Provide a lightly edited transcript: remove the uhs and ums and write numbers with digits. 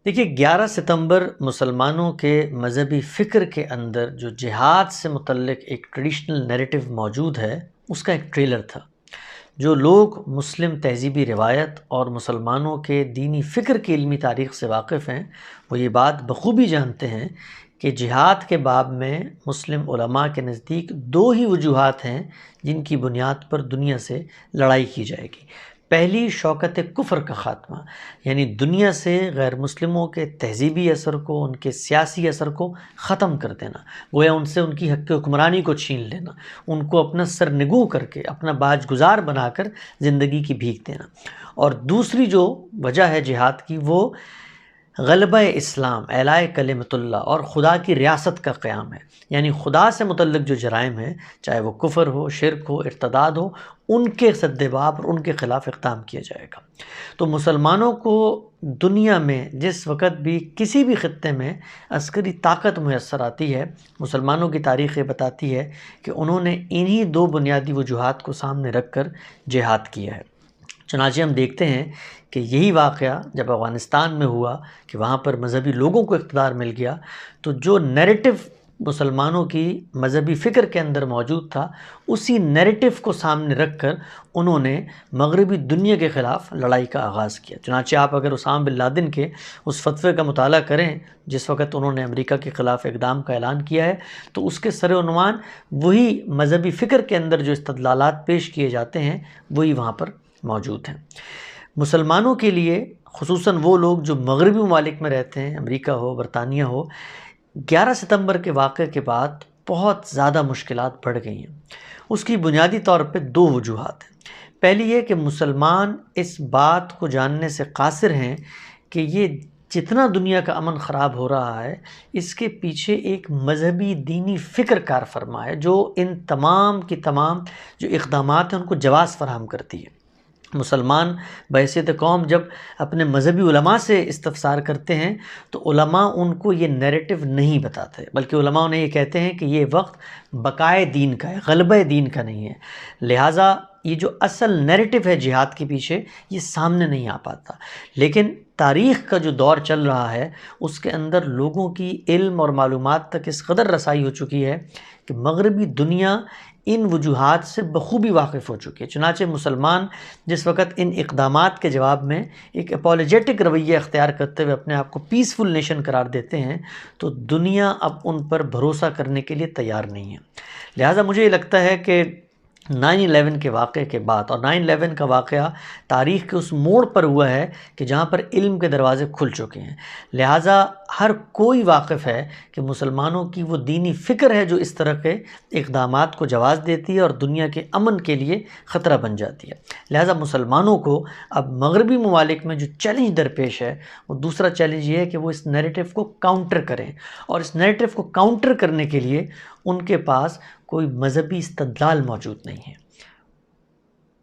دیکھیے 11 ستمبر مسلمانوں کے مذہبی فکر کے اندر جو جہاد سے متعلق ایک ٹریڈیشنل نیریٹو موجود ہے، اس کا ایک ٹریلر تھا۔ جو لوگ مسلم تہذیبی روایت اور مسلمانوں کے دینی فکر کی علمی تاریخ سے واقف ہیں، وہ یہ بات بخوبی جانتے ہیں کہ جہاد کے باب میں مسلم علماء کے نزدیک دو ہی وجوہات ہیں جن کی بنیاد پر دنیا سے لڑائی کی جائے گی۔ پہلی، شوکت کفر کا خاتمہ، یعنی دنیا سے غیر مسلموں کے تہذیبی اثر کو، ان کے سیاسی اثر کو ختم کر دینا، گویا ان سے ان کی حق حکمرانی کو چھین لینا، ان کو اپنا سرنگوں کر کے، اپنا باج گزار بنا کر زندگی کی بھیک دینا۔ اور دوسری جو وجہ ہے جہاد کی، وہ غلبہ اسلام، اعلاء کلمت اللہ اور خدا کی ریاست کا قیام ہے۔ یعنی خدا سے متعلق جو جرائم ہیں، چاہے وہ کفر ہو، شرک ہو، ارتداد ہو، ان کے سدباب اور ان کے خلاف اقدام کیا جائے گا۔ تو مسلمانوں کو دنیا میں جس وقت بھی کسی بھی خطے میں عسکری طاقت میسر آتی ہے، مسلمانوں کی تاریخ یہ بتاتی ہے کہ انہوں نے انہی دو بنیادی وجوہات کو سامنے رکھ کر جہاد کیا ہے۔ چنانچہ ہم دیکھتے ہیں کہ یہی واقعہ جب افغانستان میں ہوا کہ وہاں پر مذہبی لوگوں کو اقتدار مل گیا، تو جو نیریٹو مسلمانوں کی مذہبی فکر کے اندر موجود تھا، اسی نیریٹو کو سامنے رکھ کر انہوں نے مغربی دنیا کے خلاف لڑائی کا آغاز کیا۔ چنانچہ آپ اگر اسامہ بن لادن کے اس فتوے کا مطالعہ کریں جس وقت انہوں نے امریکہ کے خلاف اقدام کا اعلان کیا ہے، تو اس کے سر عنوان وہی مذہبی فکر کے اندر جو استدلالات پیش کیے جاتے ہیں وہی وہاں پر موجود ہیں۔ مسلمانوں کے لیے، خصوصاً وہ لوگ جو مغربی ممالک میں رہتے ہیں، امریکہ ہو، برطانیہ ہو، 11 ستمبر کے واقعے کے بعد بہت زیادہ مشکلات بڑھ گئی ہیں۔ اس کی بنیادی طور پہ دو وجوہات ہیں۔ پہلی یہ کہ مسلمان اس بات کو جاننے سے قاصر ہیں کہ یہ جتنا دنیا کا امن خراب ہو رہا ہے، اس کے پیچھے ایک مذہبی دینی فکر کار فرما ہے جو ان تمام کی تمام جو اقدامات ہیں ان کو جواز فراہم کرتی ہے۔ مسلمان بحیثیت قوم جب اپنے مذہبی علماء سے استفسار کرتے ہیں تو علماء ان کو یہ نیریٹو نہیں بتاتے، بلکہ علماء انہیں یہ کہتے ہیں کہ یہ وقت بقائے دین کا ہے، غلبہ دین کا نہیں ہے، لہٰذا یہ جو اصل نیریٹو ہے جہاد کے پیچھے، یہ سامنے نہیں آ پاتا۔ لیکن تاریخ کا جو دور چل رہا ہے، اس کے اندر لوگوں کی علم اور معلومات تک اس قدر رسائی ہو چکی ہے کہ مغربی دنیا ان وجوہات سے بخوبی واقف ہو چکی ہے۔ چنانچہ مسلمان جس وقت ان اقدامات کے جواب میں ایک اپولوجیٹک رویہ اختیار کرتے ہوئے اپنے آپ کو پیسفل نیشن قرار دیتے ہیں، تو دنیا اب ان پر بھروسہ کرنے کے لیے تیار نہیں ہے۔ لہٰذا مجھے یہ لگتا ہے کہ 9/11 کے واقعے کے بعد، اور 9/11 کا واقعہ تاریخ کے اس موڑ پر ہوا ہے کہ جہاں پر علم کے دروازے کھل چکے ہیں، لہٰذا ہر کوئی واقف ہے کہ مسلمانوں کی وہ دینی فکر ہے جو اس طرح کے اقدامات کو جواز دیتی ہے اور دنیا کے امن کے لیے خطرہ بن جاتی ہے۔ لہٰذا مسلمانوں کو اب مغربی ممالک میں جو چیلنج درپیش ہے، وہ دوسرا چیلنج یہ ہے کہ وہ اس نیریٹو کو کاؤنٹر کریں، اور اس نیریٹو کو کاؤنٹر کرنے کے لیے ان کے پاس کوئی مذہبی استدلال موجود نہیں ہے۔